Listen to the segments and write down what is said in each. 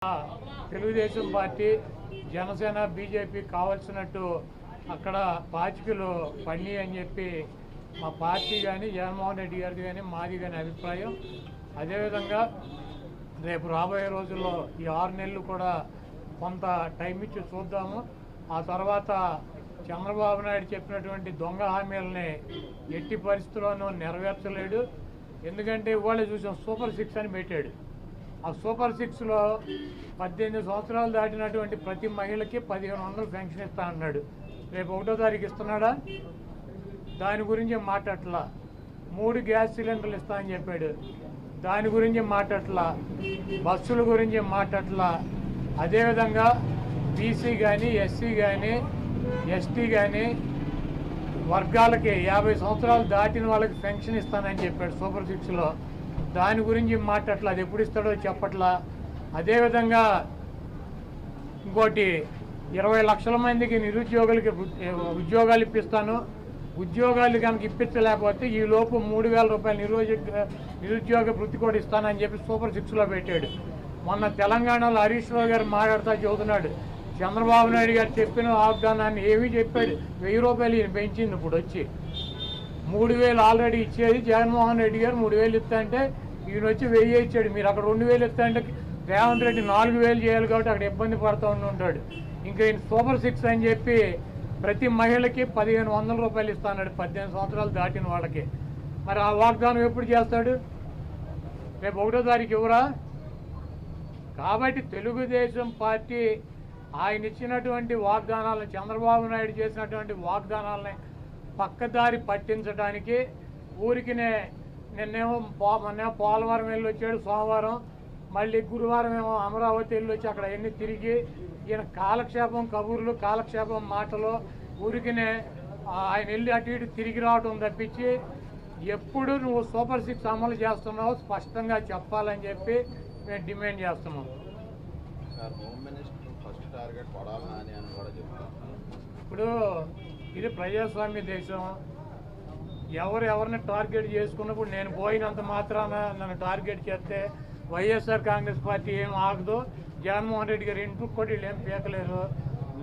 Telugu Desam party Janasena BJP కావాల్సినట్టు అక్కడ పాచికలు పని అని చెప్పి మా పార్టీ కానీ జగన్మోహన్ రెడ్డి గారిది కానీ మాది కానీ అభిప్రాయం. అదేవిధంగా రేపు రాబోయే రోజుల్లో ఈ 6 నెలలు కూడా కొంత టైం ఇచ్చి చూద్దాము. ఆ తర్వాత చంద్రబాబు నాయుడు చెప్పినటువంటి దొంగ హామీలని ఎట్టి పరిస్థితుల్లోనూ నెరవేర్చలేడు. ఎందుకంటే ఇవాళ చూసాం సూపర్ 6 అని పెట్టాడు. ఆ సూపర్ 6లో 18 సంవత్సరాలు దాటినటువంటి ప్రతి మహిళకి 1500 పెన్షన్ ఇస్తా అన్నాడు. రేపు 1వ తారీఖు ఇస్తున్నాడా? దాని గురించి మాట్లాడట్లా. 3 గ్యాస్ సిలిండర్లు ఇస్తా అని చెప్పాడు. దాని గురించి మాట్లాడట్లా. బస్సుల గురించి మాట్లాడట్లా. అదేవిధంగా బీసీ కానీ ఎస్సీ కానీ ఎస్టీ కానీ వర్గాలకి 50 సంవత్సరాలు దాటిన వాళ్ళకి పెన్షన్ ఇస్తానని చెప్పాడు సూపర్ 6లో. దాని గురించి మాట్లాడట్లా. అది ఎప్పుడు ఇస్తాడో చెప్పట్లా. అదేవిధంగా ఇంకోటి 20 లక్షల మందికి నిరుద్యోగులకి ఉద్యోగాలు ఇప్పిస్తాను. ఉద్యోగాలు కనుక ఇప్పించలేకపోతే ఈ లోపు 3000 రూపాయలు నిరుద్యోగ వృత్తి కూడా ఇస్తానని చెప్పి సూపర్ 6లో పెట్టాడు. మొన్న తెలంగాణలో హరీష్ రావు గారు మాట్లాడుతూ చెబుతున్నాడు, చంద్రబాబు నాయుడు గారు చెప్పిన వాగ్దానాన్ని ఏమీ చెప్పాడు. 1000 రూపాయలు ఈయన పెంచింది. ఇప్పుడు వచ్చి 3000 ఆల్రెడీ ఇచ్చేది జగన్మోహన్ రెడ్డి గారు 3000 ఇస్తా అంటే ఈయన వచ్చి 1000 ఇచ్చాడు. మీరు అక్కడ 2000 ఇస్తా అంటే రేవంత్ రెడ్డి 4000 చేయాలి కాబట్టి అక్కడ ఇబ్బంది పడుతూ ఉంటాడు. ఇంకా ఈయన సూపర్ 6 అని చెప్పి ప్రతి మహిళకి 1500 రూపాయలు ఇస్తా అన్నాడు 18 సంవత్సరాలు దాటిన వాళ్ళకి. మరి ఆ వాగ్దానం ఎప్పుడు చేస్తాడు? రేపు 1వ తారీఖు ఇవ్వరా? కాబట్టి తెలుగుదేశం పార్టీ ఆయన ఇచ్చినటువంటి వాగ్దానాలను, చంద్రబాబు నాయుడు చేసినటువంటి వాగ్దానాలని పక్కదారి పట్టించడానికి ఊరికినే నిన్నేమో పోలవరం వెళ్ళి వచ్చాడు సోమవారం, మళ్ళీ గురువారం ఏమో అమరావతి వెళ్ళి వచ్చి అక్కడ ఎన్ని తిరిగి ఈయన కాలక్షేపం కబుర్లు, కాలక్షేపం మాటలు, ఊరికినే ఆయన వెళ్ళి అటు ఇటు తిరిగి రావడం తప్పించి ఎప్పుడు నువ్వు సూపర్ 6 అమలు చేస్తున్నావు స్పష్టంగా చెప్పాలని చెప్పి మేము డిమాండ్ చేస్తున్నాం. ఇప్పుడు ఇది ప్రజాస్వామ్య దేశం. ఎవరిని టార్గెట్ చేసుకున్నప్పుడు నేను పోయినంత మాత్రాన నన్ను టార్గెట్ చేస్తే వైఎస్ఆర్ కాంగ్రెస్ పార్టీ ఏం ఆగదు. జగన్మోహన్ రెడ్డి గారు ఇంటికి కూడా వీళ్ళు ఏం పీకలేరు.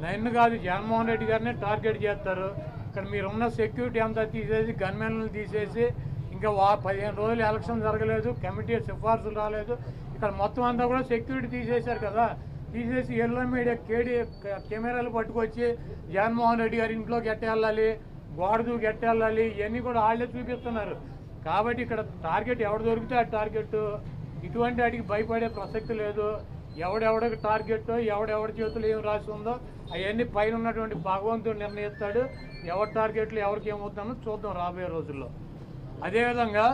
నన్ను కాదు జగన్మోహన్ రెడ్డి గారిని టార్గెట్ చేస్తారు. ఇక్కడ మీరున్న సెక్యూరిటీ అంతా తీసేసి గన్మెన్లను తీసేసి ఇంకా 15 రోజులు ఎలక్షన్ జరగలేదు, కమిటీ సిఫార్సులు రాలేదు, ఇక్కడ మొత్తం అంతా కూడా సెక్యూరిటీ తీసేశారు కదా. తీసేసి ఎల్లో మీడియా కెమెరాలు పట్టుకొచ్చి జగన్మోహన్ రెడ్డి గారి ఇంట్లోకి ఎట్టెళ్ళాలి, గోడ దూకి ఎట్టెళ్ళాలి, ఇవన్నీ కూడా వాళ్ళే చూపిస్తున్నారు. కాబట్టి ఇక్కడ టార్గెట్ ఎవడు దొరికితే ఆ టార్గెట్. ఇటువంటి వాటికి భయపడే ప్రసక్తి లేదు. ఎవడెవడికి టార్గెట్, ఎవడెవడి చేతులు ఏం రాసి ఉందో అవన్నీ పైన ఉన్నటువంటి భగవంతుడు నిర్ణయిస్తాడు. ఎవరి టార్గెట్లు ఎవరికి ఏమవుతుందో చూద్దాం రాబోయే రోజుల్లో. అదేవిధంగా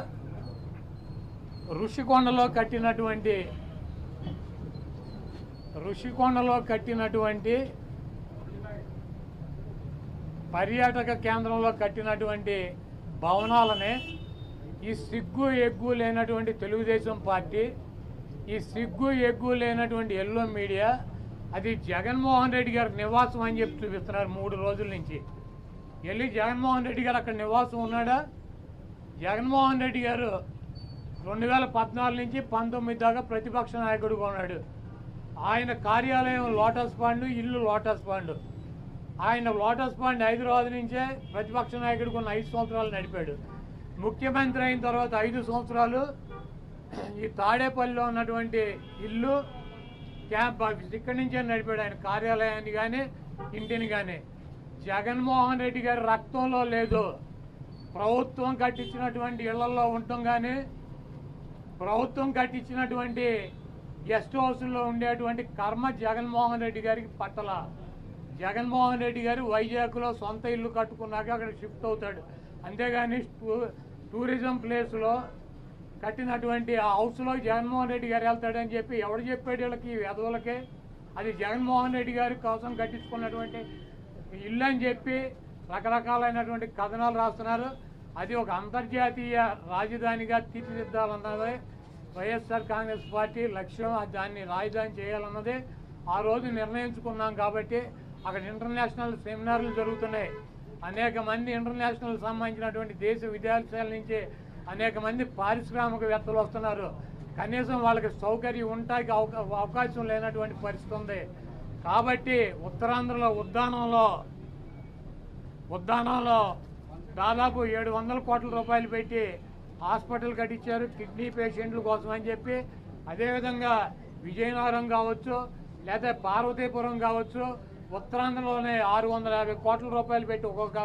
ఋషికొండలో కట్టినటువంటి పర్యాటక కేంద్రంలో కట్టినటువంటి భవనాలనే ఈ సిగ్గు ఎగ్గు లేనటువంటి తెలుగుదేశం పార్టీ, ఈ సిగ్గు ఎగ్గు లేనటువంటి ఎల్లో మీడియా అది జగన్మోహన్ రెడ్డి గారి నివాసం అని చెప్పి చూపిస్తున్నారు 3 రోజుల నుంచి. వెళ్ళి జగన్మోహన్ రెడ్డి గారు అక్కడ నివాసం ఉన్నాడా? జగన్మోహన్ రెడ్డి గారు 2014 నుంచి 19 దాకా ప్రతిపక్ష నాయకుడిగా ఉన్నాడు. ఆయన కార్యాలయం లోటస్ పాండ్, ఇల్లు లోటస్ పాండ్. ఆయన లోటస్ పాండ్ హైదరాబాద్ నుంచే ప్రతిపక్ష నాయకుడికి ఉన్న 5 సంవత్సరాలు నడిపాడు. ముఖ్యమంత్రి అయిన తర్వాత 5 సంవత్సరాలు ఈ తాడేపల్లిలో ఉన్నటువంటి ఇల్లు క్యాంప్ ఆఫీస్ ఇక్కడి నుంచే నడిపాడు ఆయన కార్యాలయాన్ని కానీ ఇంటిని కానీ. జగన్మోహన్ రెడ్డి గారి రక్తంలో లేదు. ప్రభుత్వం కట్టించినటువంటి ఇళ్లలో ఉండటం కానీ, ప్రభుత్వం కట్టించినటువంటి గెస్ట్ హౌస్లో ఉండేటువంటి కర్మ జగన్మోహన్ రెడ్డి గారికి పట్టల. జగన్మోహన్ రెడ్డి గారు వైజాగ్లో సొంత ఇల్లు కట్టుకున్నాక అక్కడ షిఫ్ట్ అవుతాడు. అంతేగాని టూరిజం ప్లేస్లో కట్టినటువంటి ఆ హౌస్లో జగన్మోహన్ రెడ్డి గారు వెళ్తాడని చెప్పి ఎవడు చెప్పాడు వీళ్ళకి, వెధవులకే? అది జగన్మోహన్ రెడ్డి గారి కోసం కట్టించుకున్నటువంటి ఇల్లు అని చెప్పి రకరకాలైనటువంటి కథనాలు రాస్తున్నారు. అది ఒక అంతర్జాతీయ రాజధానిగా తీర్చిదిద్దాలన్నదే వైఎస్ఆర్ కాంగ్రెస్ పార్టీ లక్ష్యం. దాన్ని రాజధాని చేయాలన్నదే ఆ రోజు నిర్ణయించుకున్నాం. కాబట్టి అక్కడ ఇంటర్నేషనల్ సెమినార్లు జరుగుతున్నాయి. అనేక మంది ఇంటర్నేషనల్ సంబంధించినటువంటి దేశ విదేశాల నుంచి అనేక మంది పారిశ్రామికవేత్తలు వస్తున్నారు. కనీసం వాళ్ళకి సౌకర్యం ఉంటాకి అవకాశం లేనటువంటి పరిస్థితి ఉంది. కాబట్టి ఉత్తరాంధ్రలో ఉద్దానంలో దాదాపు 700 కోట్ల రూపాయలు పెట్టి హాస్పిటల్ కట్టించారు కిడ్నీ పేషెంట్ల కోసం అని చెప్పి. అదేవిధంగా విజయనగరం కావచ్చు లేదా పార్వతీపురం కావచ్చు, ఉత్తరాంధ్రలోనే 650 కోట్ల రూపాయలు పెట్టి ఒక్కొక్క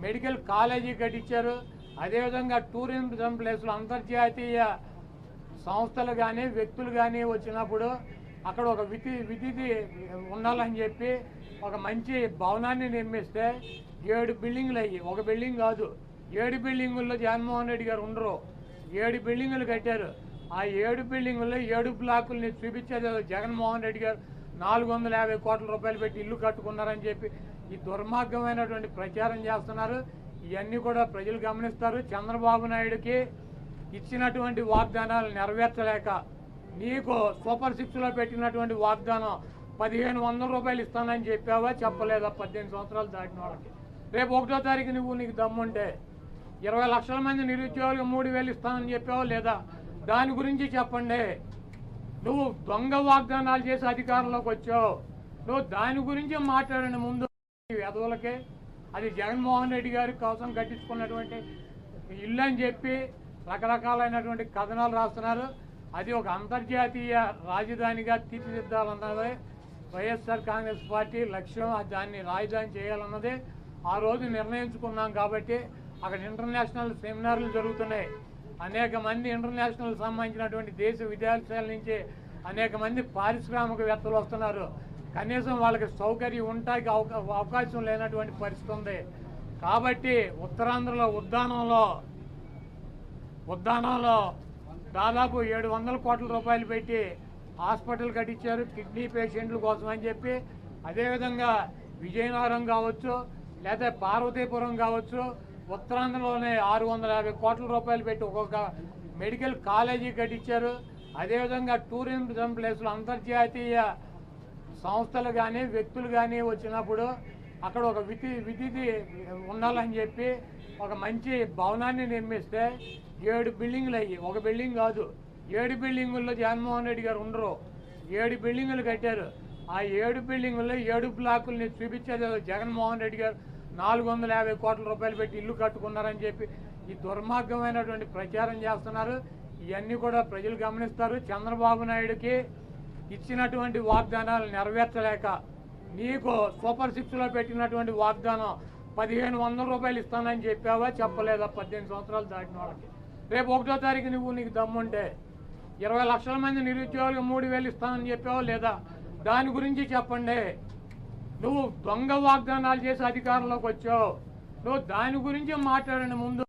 మెడికల్ కాలేజీ కట్టించారు. అదేవిధంగా టూరిజం ప్లేస్లు అంతర్జాతీయ సంస్థలు కానీ వ్యక్తులు కానీ వచ్చినప్పుడు అక్కడ ఒక విధి ఉండాలని చెప్పి ఒక మంచి భవనాన్ని నిర్మిస్తే 7 బిల్డింగ్లు అయ్యి, ఒక బిల్డింగ్ కాదు 7 బిల్డింగుల్లో జగన్మోహన్ రెడ్డి గారు ఉండరు. 7 బిల్డింగులు కట్టారు. ఆ 7 బిల్డింగుల్లో 7 బ్లాకుల్ని చూపించేది జగన్మోహన్ రెడ్డి గారు 450 కోట్ల రూపాయలు పెట్టి ఇల్లు కట్టుకున్నారని చెప్పి ఈ దుర్మార్గమైనటువంటి ప్రచారం చేస్తున్నారు. ఇవన్నీ కూడా ప్రజలు గమనిస్తారు. చంద్రబాబు నాయుడుకి ఇచ్చినటువంటి వాగ్దానాలు నెరవేర్చలేక నీకు సూపర్ 6లో పెట్టినటువంటి వాగ్దానం 1500 రూపాయలు ఇస్తానని చెప్పావా, చెప్పలేదా? 18 సంవత్సరాలు దాటిన వాళ్ళకి రేపు 1వ తారీఖు నీకు దమ్ముంటే 20 లక్షల మంది నిరుద్యోగులకు 3000 ఇస్తానని చెప్పావా లేదా? దాని గురించి చెప్పండి. నువ్వు దొంగ వాగ్దానాలు చేసి అధికారంలోకి వచ్చావు. నువ్వు దాని గురించి మాట్లాడండి ముందు. ఎదవులకే అది జగన్మోహన్ రెడ్డి గారి కోసం కట్టించుకున్నటువంటి ఇల్లు అని చెప్పి రకరకాలైనటువంటి కథనాలు రాస్తున్నారు. అది ఒక అంతర్జాతీయ రాజధానిగా తీర్చిదిద్దాలన్నదే వైఎస్ఆర్ కాంగ్రెస్ పార్టీ లక్ష్యం. దాన్ని రాజధాని చేయాలన్నదే ఆ రోజు నిర్ణయించుకున్నాం. కాబట్టి అక్కడ ఇంటర్నేషనల్ సెమినార్లు జరుగుతున్నాయి. అనేక మంది ఇంటర్నేషనల్ సంబంధించినటువంటి దేశ విదేశాల నుంచి అనేక మంది పారిశ్రామికవేత్తలు వస్తున్నారు. కనీసం వాళ్ళకి సౌకర్యం ఉంటాకి అవకాశం లేనటువంటి పరిస్థితి ఉంది. కాబట్టి ఉత్తరాంధ్రలో ఉద్దానంలో దాదాపు 700 కోట్ల రూపాయలు పెట్టి హాస్పిటల్ కట్టించారు కిడ్నీ పేషెంట్ల కోసం అని చెప్పి. అదేవిధంగా విజయనగరం కావచ్చు లేదా పార్వతీపురం కావచ్చు, ఉత్తరాంధ్రలోనే 650 కోట్ల రూపాయలు పెట్టి ఒక్కొక్క మెడికల్ కాలేజీ కట్టించారు. అదేవిధంగా టూరిజం ప్లేస్లు అంతర్జాతీయ సంస్థలు కానీ వ్యక్తులు కానీ వచ్చినప్పుడు అక్కడ ఒక విధి ఉండాలని చెప్పి ఒక మంచి భవనాన్ని నిర్మిస్తే 7 బిల్డింగ్లు అయ్యి, ఒక బిల్డింగ్ కాదు 7 బిల్డింగుల్లో జగన్మోహన్ రెడ్డి గారు ఉండరు. 7 బిల్డింగులు కట్టారు. ఆ 7 బిల్డింగుల్లో 7 బ్లాకుల్ని చూపించేది జగన్మోహన్ రెడ్డి గారు 450 కోట్ల రూపాయలు పెట్టి ఇల్లు కట్టుకున్నారని చెప్పి ఈ దుర్మార్గమైనటువంటి ప్రచారం చేస్తున్నారు. ఇవన్నీ కూడా ప్రజలు గమనిస్తారు. చంద్రబాబు నాయుడుకి ఇచ్చినటువంటి వాగ్దానాలు నెరవేర్చలేక నీకు సూపర్ 6లో పెట్టినటువంటి వాగ్దానం 1500 రూపాయలు ఇస్తానని చెప్పావా, చెప్పలేదా? 18 సంవత్సరాలు దాటిన వాళ్ళకి రేపు 1వ తారీఖు నీకు దమ్ముంటే 20 లక్షల మంది నిరుద్యోగులకు 3000 ఇస్తానని చెప్పావా లేదా? దాని గురించి చెప్పండి. నువ్వు దొంగ వాగ్దానాలు చేసి అధికారంలోకి వచ్చావు. నువ్వు దాని గురించి మాట్లాడండి ముందు.